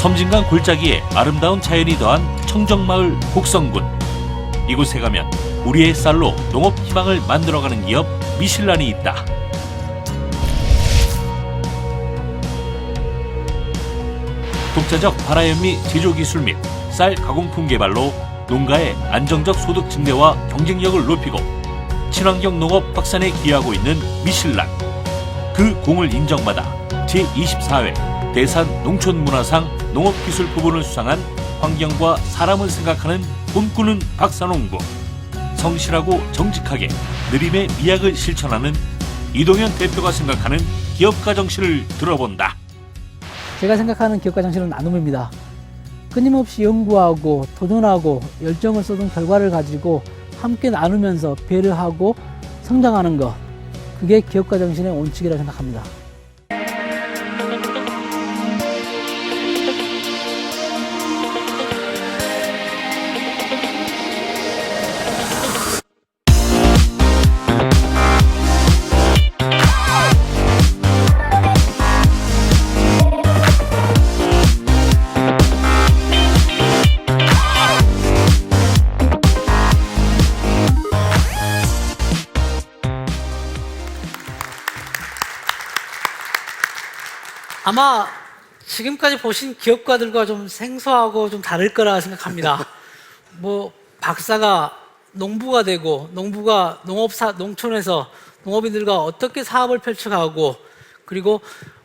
섬진강 골짜기에 아름다운 자연이 더한 청정마을 곡성군. 이곳에 가면 우리의 쌀로 농업 희망을 만들어가는 기업 미실란이 있다. 독자적 발화현미 제조기술 및 쌀 가공품 개발로 농가의 안정적 소득 증대와 경쟁력을 높이고 친환경 농업 확산에 기여하고 있는 미실란. 그 공을 인정받아 제24회 대산 농촌문화상 농업기술 부분을 수상한 환경과 사람을 생각하는 꿈꾸는 박사농부. 성실하고 정직하게 느림의 미학을 실천하는 이동현 대표가 생각하는 기업가 정신을 들어본다. 제가 생각하는 기업가 정신은 나눔입니다. 끊임없이 연구하고 도전하고 열정을 쏟은 결과를 가지고 함께 나누면서 배려하고 성장하는 것, 그게 기업가 정신의 원칙이라고 생각합니다. 아마 지금까지 보신 기업가들과 좀 생소하고 좀 다를 거라 생각합니다. 뭐 박사가 농부가 되고 농부가 농촌에서 농업인들과 어떻게 사업을 펼쳐가고, 그리고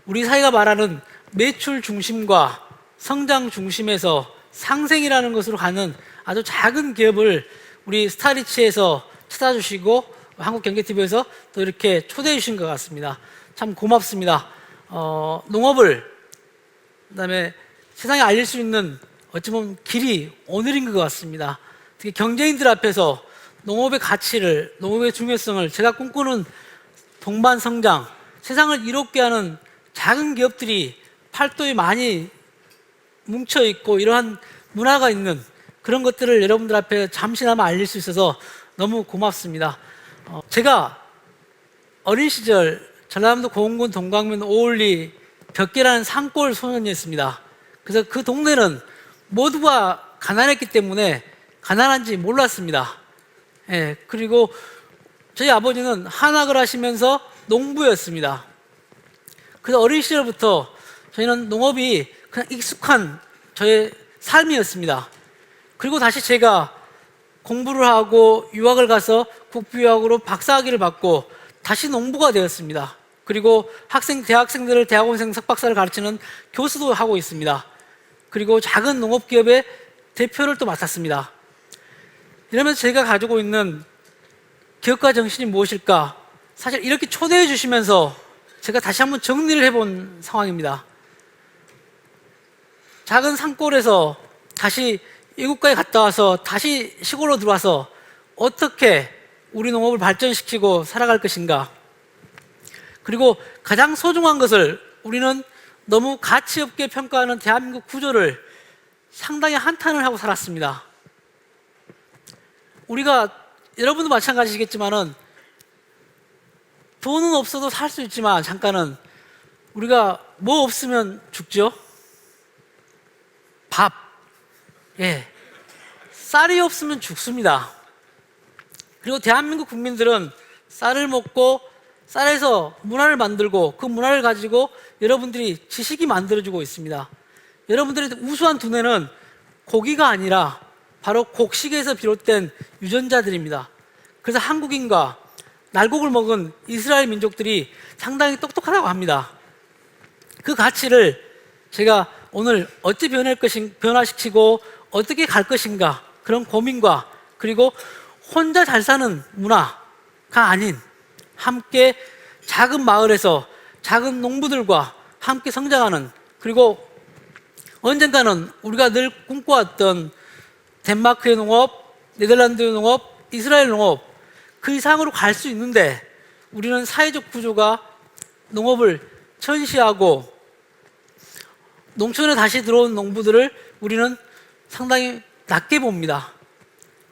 우리 사회가 말하는 매출 중심과 성장 중심에서 상생이라는 것으로 가는 아주 작은 기업을 우리 스타리치에서 찾아주시고 한국경제TV에서 또 이렇게 초대해 주신 것 같습니다. 참 고맙습니다. 농업을 그다음에 세상에 알릴 수 있는 어찌 보면 길이 오늘인 것 같습니다. 특히 경제인들 앞에서 농업의 가치를, 농업의 중요성을, 제가 꿈꾸는 동반 성장, 세상을 이롭게 하는 작은 기업들이 팔도에 많이 뭉쳐 있고 이러한 문화가 있는 그런 것들을 여러분들 앞에 잠시나마 알릴 수 있어서 너무 고맙습니다. 제가 어린 시절 전라남도 고흥군 동광면 오을리 벽계라는 산골 소년이었습니다. 그래서 그 동네는 모두가 가난했기 때문에 가난한지 몰랐습니다. 예, 그리고 저희 아버지는 한학을 하시면서 농부였습니다. 그래서 어린 시절부터 저희는 농업이 그냥 익숙한 저의 삶이었습니다. 그리고 다시 제가 공부를 하고 유학을 가서 국부유학으로 박사학위를 받고 다시 농부가 되었습니다. 그리고 대학생들을 대학원생 석박사를 가르치는 교수도 하고 있습니다. 그리고 작은 농업기업의 대표를 또 맡았습니다. 이러면서 제가 가지고 있는 기업가 정신이 무엇일까? 사실 이렇게 초대해 주시면서 제가 다시 한번 정리를 해본 상황입니다. 작은 산골에서 다시 이국가에 갔다 와서 다시 시골로 들어와서 어떻게 우리 농업을 발전시키고 살아갈 것인가? 그리고 가장 소중한 것을 우리는 너무 가치 없게 평가하는 대한민국 구조를 상당히 한탄을 하고 살았습니다. 우리가, 여러분도 마찬가지시겠지만은 돈은 없어도 살 수 있지만 잠깐은 우리가 뭐 없으면 죽죠? 밥. 예. 쌀이 없으면 죽습니다. 그리고 대한민국 국민들은 쌀을 먹고 쌀에서 문화를 만들고 그 문화를 가지고 여러분들이 지식이 만들어지고 있습니다. 여러분들의 우수한 두뇌는 고기가 아니라 바로 곡식에서 비롯된 유전자들입니다. 그래서 한국인과 날곡을 먹은 이스라엘 민족들이 상당히 똑똑하다고 합니다. 그 가치를 제가 오늘 어찌 변화시키고 어떻게 갈 것인가, 그런 고민과, 그리고 혼자 잘 사는 문화가 아닌 함께 작은 마을에서 작은 농부들과 함께 성장하는, 그리고 언젠가는 우리가 늘 꿈꿔왔던 덴마크의 농업, 네덜란드의 농업, 이스라엘 농업, 그 이상으로 갈 수 있는데 우리는 사회적 구조가 농업을 천시하고 농촌에 다시 들어온 농부들을 우리는 상당히 낮게 봅니다.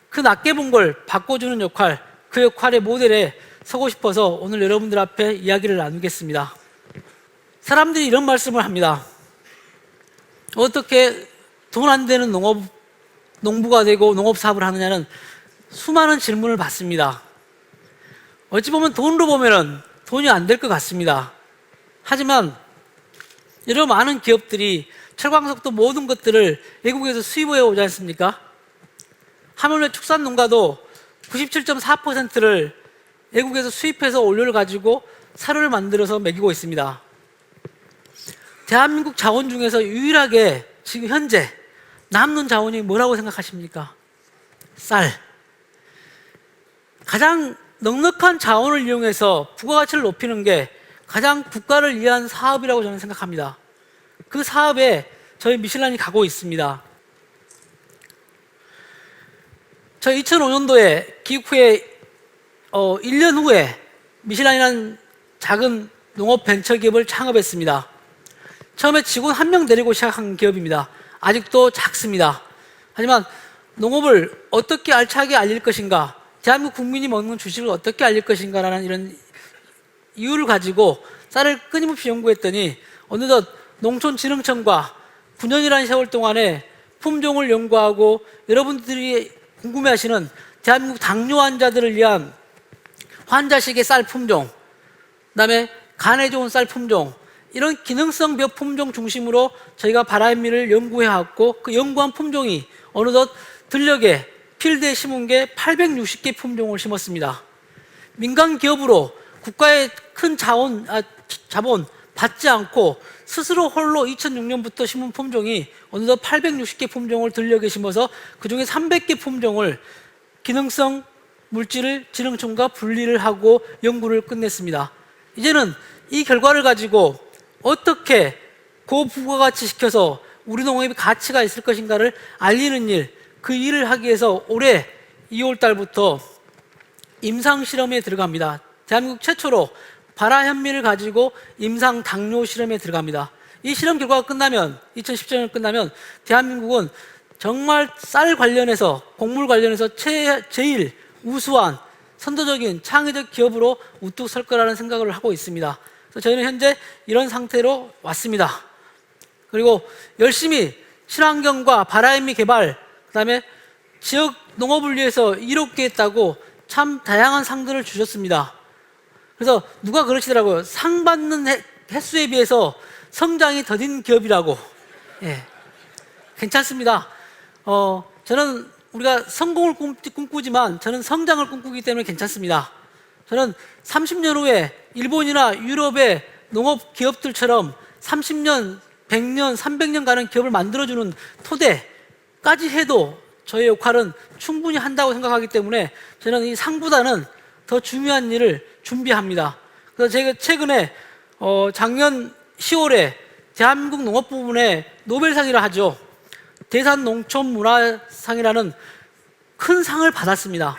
그 낮게 본 걸 바꿔주는 역할, 그 역할의 모델에 서고 싶어서 오늘 여러분들 앞에 이야기를 나누겠습니다. 사람들이 이런 말씀을 합니다. 어떻게 돈 안 되는 농부가 되고 농업 사업을 하느냐는 수많은 질문을 받습니다. 어찌 보면 돈으로 보면은 돈이 안 될 것 같습니다. 하지만 여러 많은 기업들이 철광석도 모든 것들을 외국에서 수입해 오지 않습니까? 하물며 축산농가도 97.4%를 외국에서 수입해서 원료를 가지고 사료를 만들어서 먹이고 있습니다. 대한민국 자원 중에서 유일하게 지금 현재 남는 자원이 뭐라고 생각하십니까? 쌀. 가장 넉넉한 자원을 이용해서 부가가치를 높이는 게 가장 국가를 위한 사업이라고 저는 생각합니다. 그 사업에 저희 미슐란이 가고 있습니다. 저희 2005년도에 기획 후에 1년 후에 미슐란이라는 작은 농업 벤처 기업을 창업했습니다. 처음에 직원 1명 데리고 시작한 기업입니다. 아직도 작습니다. 하지만 농업을 어떻게 알차게 알릴 것인가, 대한민국 국민이 먹는 주식을 어떻게 알릴 것인가라는 이런 이유를 가지고 쌀을 끊임없이 연구했더니 어느덧 농촌진흥청과 9년이라는 세월 동안에 품종을 연구하고 여러분들이 궁금해하시는 대한민국 당뇨 환자들을 위한 환자식의 쌀 품종, 그다음에 간에 좋은 쌀 품종, 이런 기능성 몇 품종 중심으로 저희가 바라현미를 연구해왔고 그 연구한 품종이 어느덧 들녘에 필드에 심은 게 860개 품종을 심었습니다. 민간 기업으로 국가의 큰 자본 받지 않고 스스로 홀로 2006년부터 심은 품종이 어느덧 860개 품종을 들녘에 심어서 그중에 300개 품종을 기능성 물질을 진흥청과 분리를 하고 연구를 끝냈습니다. 이제는 이 결과를 가지고 어떻게 고부가가치 시켜서 우리 농업의 가치가 있을 것인가를 알리는 일, 그 일을 하기 위해서 올해 2월 달부터 임상 실험에 들어갑니다. 대한민국 최초로 바라현미를 가지고 임상 당뇨 실험에 들어갑니다. 이 실험 결과가 끝나면 2017년 끝나면 대한민국은 정말 쌀 관련해서 곡물 관련해서 제일 우수한 선도적인 창의적 기업으로 우뚝 설 거라는 생각을 하고 있습니다. 그래서 저희는 현재 이런 상태로 왔습니다. 그리고 열심히 친환경과 바라현미 개발, 그다음에 지역 농업을 위해서 이롭게 했다고 참 다양한 상들을 주셨습니다. 그래서 누가 그러시더라고요. 상 받는 횟수에 비해서 성장이 더딘 기업이라고. 예, 괜찮습니다. 저는 우리가 성공을 꿈꾸지만 저는 성장을 꿈꾸기 때문에 괜찮습니다. 저는 30년 후에 일본이나 유럽의 농업 기업들처럼 30년, 100년, 300년 가는 기업을 만들어주는 토대까지 해도 저의 역할은 충분히 한다고 생각하기 때문에 저는 이 상보다는 더 중요한 일을 준비합니다. 그래서 제가 최근에 작년 10월에 대한민국 농업 부문에 노벨상이라 하죠. 대산농촌문화상이라는 큰 상을 받았습니다.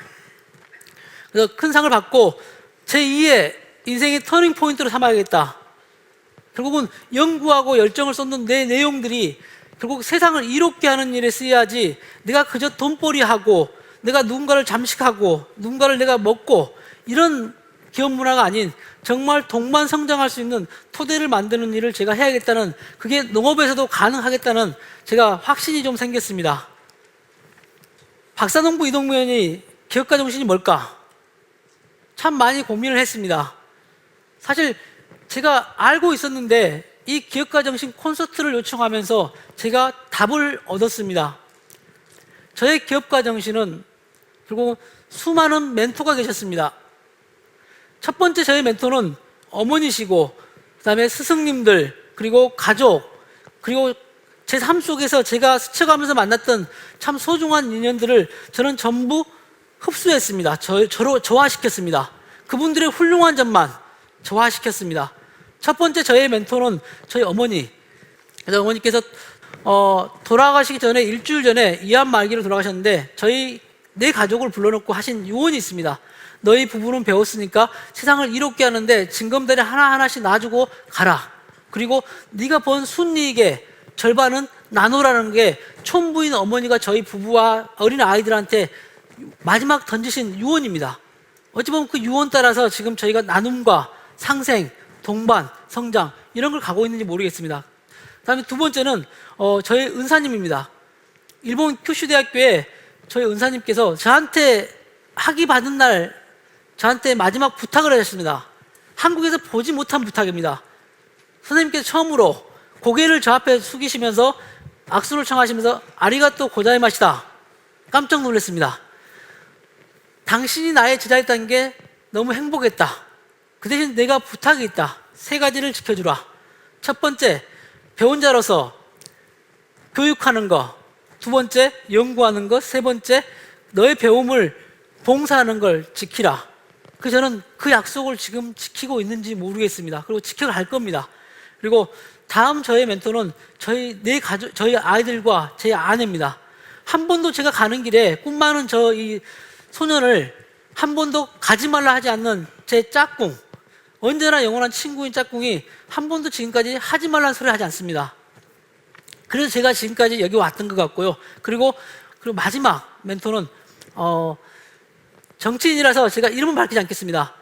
그래서 큰 상을 받고 제2의 인생의 터닝 포인트로 삼아야겠다. 결국은 연구하고 열정을 쏟는 내 내용들이 결국 세상을 이롭게 하는 일에 쓰여야지 내가 그저 돈벌이하고 내가 누군가를 잠식하고 누군가를 내가 먹고 이런 기업 문화가 아닌 정말 동반 성장할 수 있는 토대를 만드는 일을 제가 해야겠다는, 그게 농업에서도 가능하겠다는 제가 확신이 좀 생겼습니다. 박사농부 이동무 의원이 기업가 정신이 뭘까? 참 많이 고민을 했습니다. 사실 제가 알고 있었는데 이 기업가 정신 콘서트를 요청하면서 제가 답을 얻었습니다. 저의 기업가 정신은 결국 수많은 멘토가 계셨습니다. 첫 번째 저의 멘토는 어머니시고 그다음에 스승님들, 그리고 가족, 그리고 제 삶 속에서 제가 스쳐가면서 만났던 참 소중한 인연들을 저는 전부 흡수했습니다. 저화시켰습니다. 그분들의 훌륭한 점만 저화시켰습니다. 첫 번째 저의 멘토는 저희 어머니. 그래서 어머니께서 돌아가시기 전에 일주일 전에 이암 말기로 돌아가셨는데 저희 네 가족을 불러놓고 하신 유언이 있습니다. 너희 부부는 배웠으니까 세상을 이롭게 하는데 징검다리 하나하나씩 놔주고 가라. 그리고 네가 번 순이익의 절반은 나누라는 게 촌부인 어머니가 저희 부부와 어린 아이들한테 마지막 던지신 유언입니다. 어찌 보면 그 유언 따라서 지금 저희가 나눔과 상생, 동반, 성장 이런 걸 가고 있는지 모르겠습니다. 그다음에 두 번째는 저희 은사님입니다. 일본 큐슈 대학교에 저희 은사님께서 저한테 학위 받은 날 저한테 마지막 부탁을 하셨습니다. 한국에서 보지 못한 부탁입니다. 선생님께서 처음으로 고개를 저 앞에 숙이시면서 악수를 청하시면서 아리가또 고자이마시다. 깜짝 놀랐습니다. 당신이 나의 제자였다는 게 너무 행복했다. 그 대신 내가 부탁이 있다. 세 가지를 지켜주라. 첫 번째, 배운자로서 교육하는 거. 두 번째, 연구하는 것. 세 번째, 너의 배움을 봉사하는 걸 지키라. 그래서 저는 그 약속을 지금 지키고 있는지 모르겠습니다. 그리고 지켜갈 겁니다. 그리고 다음 저의 멘토는 저희 아이들과 제 아내입니다. 한 번도 제가 가는 길에 꿈 많은 이 소년을 한 번도 가지 말라 하지 않는 제 짝꿍, 언제나 영원한 친구인 짝꿍이 한 번도 지금까지 하지 말라는 소리 하지 않습니다. 그래서 제가 지금까지 여기 왔던 것 같고요. 그리고 마지막 멘토는 정치인이라서 제가 이름은 밝히지 않겠습니다.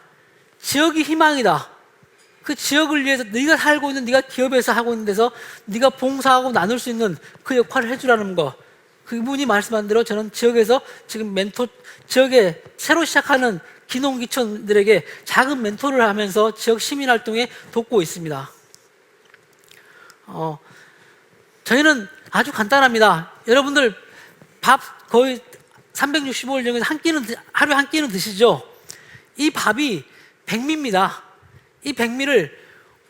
지역이 희망이다. 그 지역을 위해서 네가 살고 있는 네가 기업에서 하고 있는 데서 네가 봉사하고 나눌 수 있는 그 역할을 해주라는 거. 그분이 말씀한 대로 저는 지역에서 지금 지역에 새로 시작하는 기농기촌들에게 작은 멘토를 하면서 지역 시민활동에 돕고 있습니다. 저희는 아주 간단합니다. 여러분들 밥 거의 365일 중에서 하루에 한 끼는 드시죠? 이 밥이 백미입니다. 이 백미를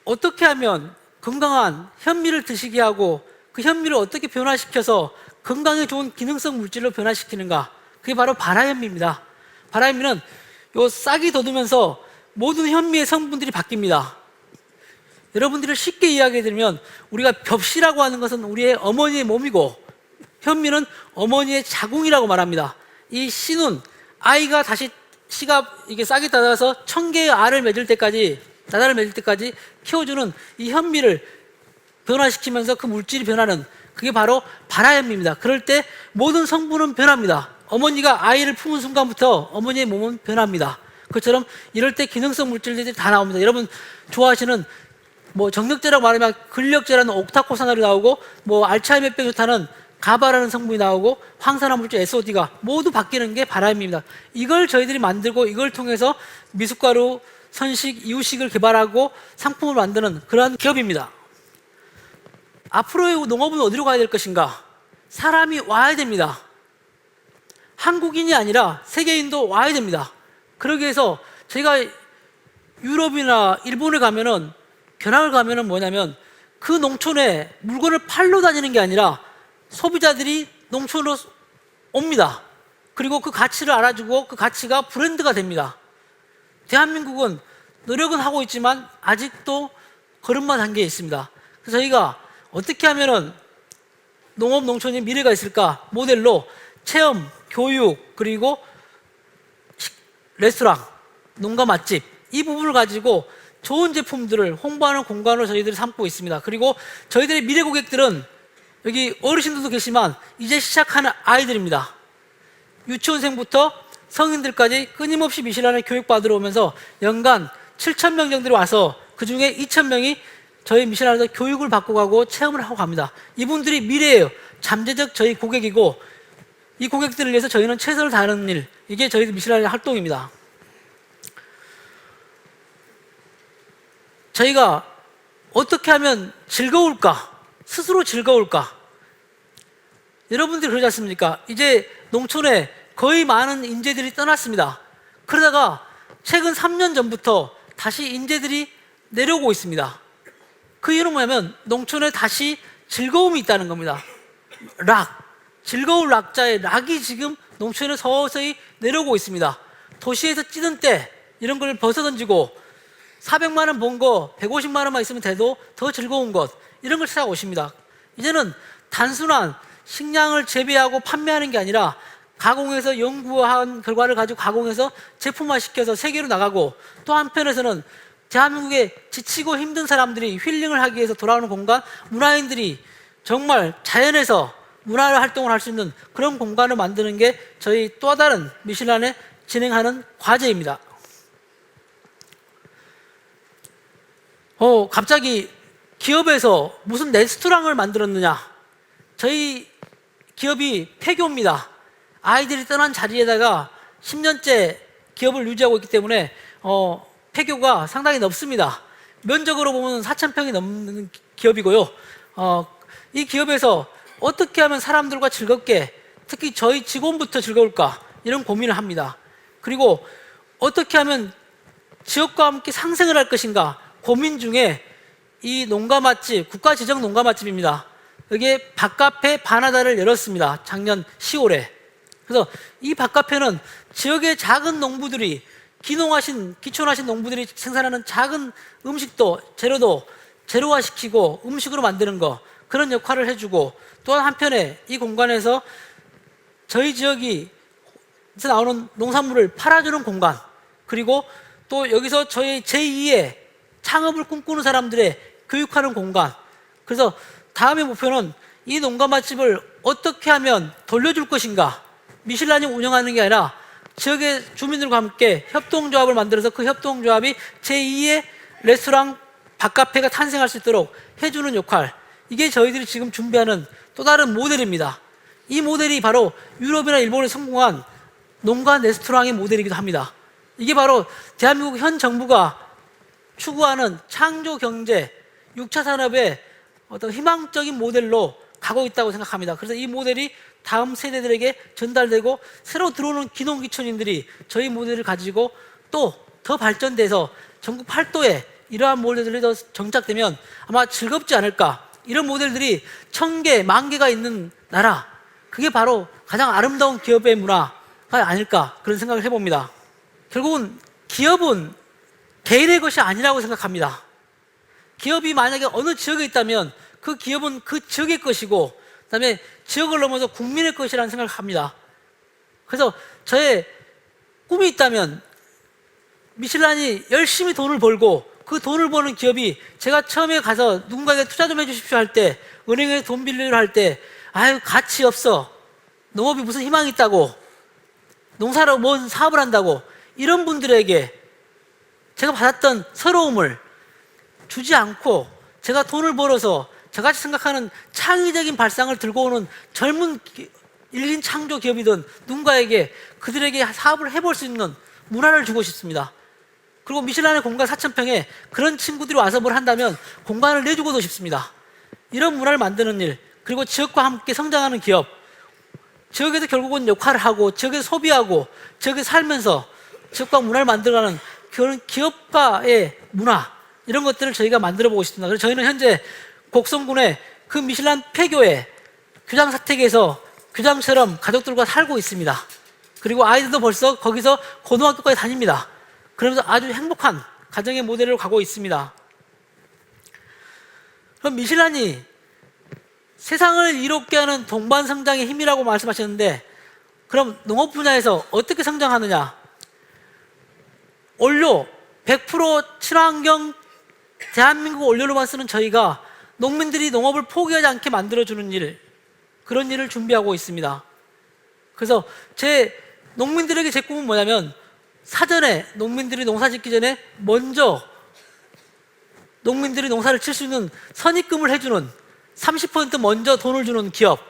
어떻게 하면 건강한 현미를 드시게 하고 그 현미를 어떻게 변화시켜서 건강에 좋은 기능성 물질로 변화시키는가? 그게 바로 발화현미입니다. 발화현미는 요 싹이 돋으면서 모든 현미의 성분들이 바뀝니다. 여러분들이 쉽게 이야기해드리면 우리가 벽시라고 하는 것은 우리의 어머니의 몸이고 현미는 어머니의 자궁이라고 말합니다. 이 씨는 아이가 다시 씨가 이게 싹이 닫아서 1000개의 알을 맺을 때까지 나달을 맺을 때까지 키워주는 이 현미를 변화시키면서 그 물질이 변하는 그게 바로 발화현미입니다. 그럴 때 모든 성분은 변합니다. 어머니가 아이를 품은 순간부터 어머니의 몸은 변합니다. 그처럼 이럴 때 기능성 물질들이 다 나옵니다. 여러분 좋아하시는 정력제라고 말하면 근력제라는 옥타코사놀이 나오고 알츠하이머병 좋다는 가바라는 성분이 나오고 황산화 물질 SOD가 모두 바뀌는 게 발화현미입니다. 이걸 저희들이 만들고 이걸 통해서 미숫가루, 선식, 이유식을 개발하고 상품을 만드는 그런 기업입니다. 앞으로의 농업은 어디로 가야 될 것인가? 사람이 와야 됩니다. 한국인이 아니라 세계인도 와야 됩니다. 그러기 위해서 제가 유럽이나 일본에 가면은 견학을 가면은 뭐냐면 그 농촌에 물건을 팔러 다니는 게 아니라 소비자들이 농촌으로 옵니다. 그리고 그 가치를 알아주고 그 가치가 브랜드가 됩니다. 대한민국은 노력은 하고 있지만 아직도 걸음마 단계에 있습니다. 그래서 저희가 어떻게 하면은 농업 농촌의 미래가 있을까 모델로 체험, 교육, 그리고 레스토랑, 농가 맛집 이 부분을 가지고 좋은 제품들을 홍보하는 공간으로 저희들이 삼고 있습니다. 그리고 저희들의 미래 고객들은 여기 어르신들도 계시지만 이제 시작하는 아이들입니다. 유치원생부터 성인들까지 끊임없이 미슐란을 교육받으러 오면서 연간 7,000명 정도로 와서 그 중에 2,000명이 저희 미슐란에서 교육을 받고 가고 체험을 하고 갑니다. 이분들이 미래예요. 잠재적 저희 고객이고 이 고객들을 위해서 저희는 최선을 다하는 일, 이게 저희 미슐란의 활동입니다. 저희가 어떻게 하면 즐거울까? 스스로 즐거울까? 여러분들이 그러지 않습니까? 이제 농촌에 거의 많은 인재들이 떠났습니다. 그러다가 최근 3년 전부터 다시 인재들이 내려오고 있습니다. 그 이유는 뭐냐면 농촌에 다시 즐거움이 있다는 겁니다. 즐거운 락자의 락이 지금 농촌에 서서히 내려오고 있습니다. 도시에서 찌든 때 이런 걸 벗어던지고 400만 원 번 거 150만 원만 있으면 돼도 더 즐거운 것 이런 걸 찾아오십니다. 이제는 단순한 식량을 재배하고 판매하는 게 아니라 가공해서 연구한 결과를 가지고 가공해서 제품화시켜서 세계로 나가고 또 한편에서는 대한민국의 지치고 힘든 사람들이 힐링을 하기 위해서 돌아오는 공간, 문화인들이 정말 자연에서 문화 활동을 할 수 있는 그런 공간을 만드는 게 저희 또 다른 미슐란에 진행하는 과제입니다. 갑자기 기업에서 무슨 레스토랑을 만들었느냐? 저희 기업이 폐교입니다. 아이들이 떠난 자리에다가 10년째 기업을 유지하고 있기 때문에 폐교가 상당히 높습니다. 면적으로 보면 4,000평이 넘는 기업이고요. 이 기업에서 어떻게 하면 사람들과 즐겁게, 특히 저희 직원부터 즐거울까, 이런 고민을 합니다. 그리고 어떻게 하면 지역과 함께 상생을 할 것인가 고민 중에 이 농가 맛집, 국가 지정 농가 맛집입니다. 여기에 밭카페 바나다를 열었습니다. 작년 10월에. 그래서 이 밭카페는 지역의 작은 농부들이, 기촌하신 농부들이 생산하는 작은 음식도, 재료도 재료화시키고 음식으로 만드는 거, 그런 역할을 해주고, 또 한편에 이 공간에서 저희 지역이 나오는 농산물을 팔아주는 공간, 그리고 또 여기서 저희 제2의 창업을 꿈꾸는 사람들의 교육하는 공간. 그래서 다음의 목표는 이 농가 맛집을 어떻게 하면 돌려줄 것인가, 미슐란이 운영하는 게 아니라 지역의 주민들과 함께 협동조합을 만들어서 그 협동조합이 제2의 레스토랑, 밭카페가 탄생할 수 있도록 해주는 역할, 이게 저희들이 지금 준비하는 또 다른 모델입니다. 이 모델이 바로 유럽이나 일본에 성공한 농가 레스토랑의 모델이기도 합니다. 이게 바로 대한민국 현 정부가 추구하는 창조 경제, 6차 산업의 어떤 희망적인 모델로 가고 있다고 생각합니다. 그래서 이 모델이 다음 세대들에게 전달되고, 새로 들어오는 기농기촌인들이 저희 모델을 가지고 또 더 발전돼서 전국 팔도에 이러한 모델들이 더 정착되면 아마 즐겁지 않을까. 이런 모델들이 1,000개, 10,000개가 있는 나라, 그게 바로 가장 아름다운 기업의 문화가 아닐까, 그런 생각을 해봅니다. 결국은 기업은 개인의 것이 아니라고 생각합니다. 기업이 만약에 어느 지역에 있다면 그 기업은 그 지역의 것이고, 그다음에 지역을 넘어서 국민의 것이라는 생각을 합니다. 그래서 저의 꿈이 있다면 미슐란이 열심히 돈을 벌고, 그 돈을 버는 기업이 제가 처음에 가서 누군가에게 투자 좀 해주십시오 할 때, 은행에 돈 빌리려 할 때, 아유 가치 없어, 농업이 무슨 희망이 있다고, 농사로 뭔 사업을 한다고, 이런 분들에게 제가 받았던 서러움을 주지 않고, 제가 돈을 벌어서 저같이 생각하는 창의적인 발상을 들고 오는 젊은 1인 창조 기업이든 누군가에게 그들에게 사업을 해볼 수 있는 문화를 주고 싶습니다. 그리고 미슐란의 공간 4,000평에 그런 친구들이 와서 뭘 한다면 공간을 내주고도 싶습니다. 이런 문화를 만드는 일, 그리고 지역과 함께 성장하는 기업, 지역에서 결국은 역할을 하고, 지역에서 소비하고, 지역에서 살면서 지역과 문화를 만들어가는 그런 기업가의 문화, 이런 것들을 저희가 만들어 보고 싶습니다. 그래서 저희는 현재 곡성군의 그 미슐란 폐교에 규장사택에서 규장처럼 가족들과 살고 있습니다. 그리고 아이들도 벌써 거기서 고등학교까지 다닙니다. 그러면서 아주 행복한 가정의 모델로 가고 있습니다. 그럼 미슐란이 세상을 이롭게 하는 동반성장의 힘이라고 말씀하셨는데, 그럼 농업 분야에서 어떻게 성장하느냐? 원료 100% 친환경 대한민국 원료로만 쓰는 저희가 농민들이 농업을 포기하지 않게 만들어주는 일, 그런 일을 준비하고 있습니다. 그래서 제 농민들에게 제 꿈은 뭐냐면, 사전에 농민들이 농사 짓기 전에 먼저 농민들이 농사를 칠 수 있는 선입금을 해주는, 30% 먼저 돈을 주는 기업,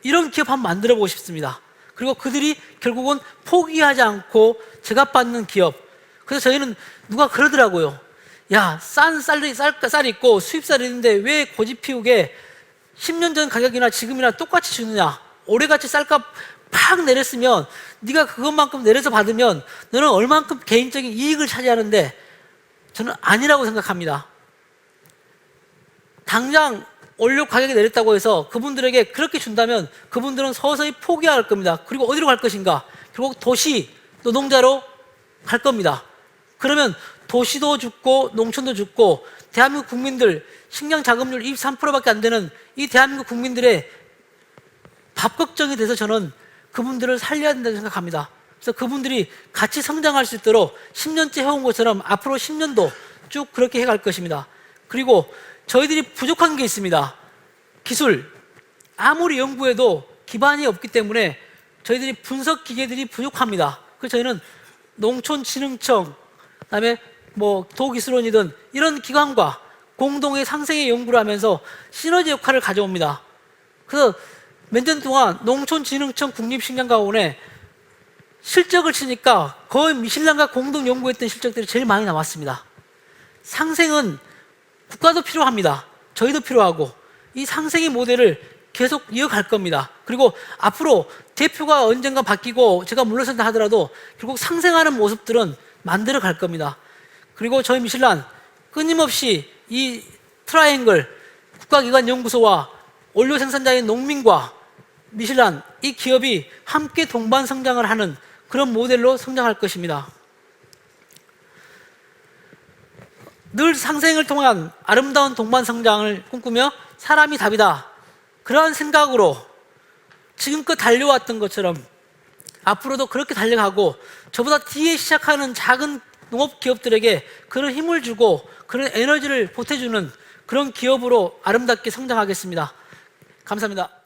이런 기업 한번 만들어 보고 싶습니다. 그리고 그들이 결국은 포기하지 않고 제값받는 기업. 그래서 저희는 누가 그러더라고요. 야, 쌀 있고 수입쌀이 있는데 왜 고집 피우게 10년 전 가격이나 지금이나 똑같이 주느냐? 올해같이 쌀값 팍 내렸으면 네가 그것만큼 내려서 받으면 너는 얼만큼 개인적인 이익을 차지하는데, 저는 아니라고 생각합니다. 당장 원료 가격이 내렸다고 해서 그분들에게 그렇게 준다면 그분들은 서서히 포기할 겁니다. 그리고 어디로 갈 것인가? 결국 도시 노동자로 갈 겁니다. 그러면 도시도 죽고 농촌도 죽고, 대한민국 국민들 식량 자급률 23%밖에 안 되는 이 대한민국 국민들의 밥 걱정이 돼서 저는 그분들을 살려야 된다고 생각합니다. 그래서 그분들이 같이 성장할 수 있도록 10년째 해온 것처럼 앞으로 10년도 쭉 그렇게 해갈 것입니다. 그리고 저희들이 부족한 게 있습니다. 기술, 아무리 연구해도 기반이 없기 때문에 저희들이 분석 기계들이 부족합니다. 그래서 저희는 농촌진흥청, 그다음에 뭐 도기술원이든 이런 기관과 공동의 상생의 연구를 하면서 시너지 역할을 가져옵니다. 그래서 몇 년 동안 농촌진흥청 국립식량과학원에 실적을 치니까 거의 미슐랭과 공동 연구했던 실적들이 제일 많이 나왔습니다. 상생은 국가도 필요합니다. 저희도 필요하고 이 상생의 모델을 계속 이어갈 겁니다. 그리고 앞으로 대표가 언젠가 바뀌고 제가 물러선다 하더라도 결국 상생하는 모습들은 만들어 갈 겁니다. 그리고 저희 미슐란 끊임없이 이 트라이앵글 국가기관 연구소와 원료 생산자인 농민과 미슐란 이 기업이 함께 동반 성장을 하는 그런 모델로 성장할 것입니다. 늘 상생을 통한 아름다운 동반 성장을 꿈꾸며 사람이 답이다. 그런 생각으로 지금껏 달려왔던 것처럼 앞으로도 그렇게 달려가고 저보다 뒤에 시작하는 작은 농업 기업들에게 그런 힘을 주고 그런 에너지를 보태주는 그런 기업으로 아름답게 성장하겠습니다. 감사합니다.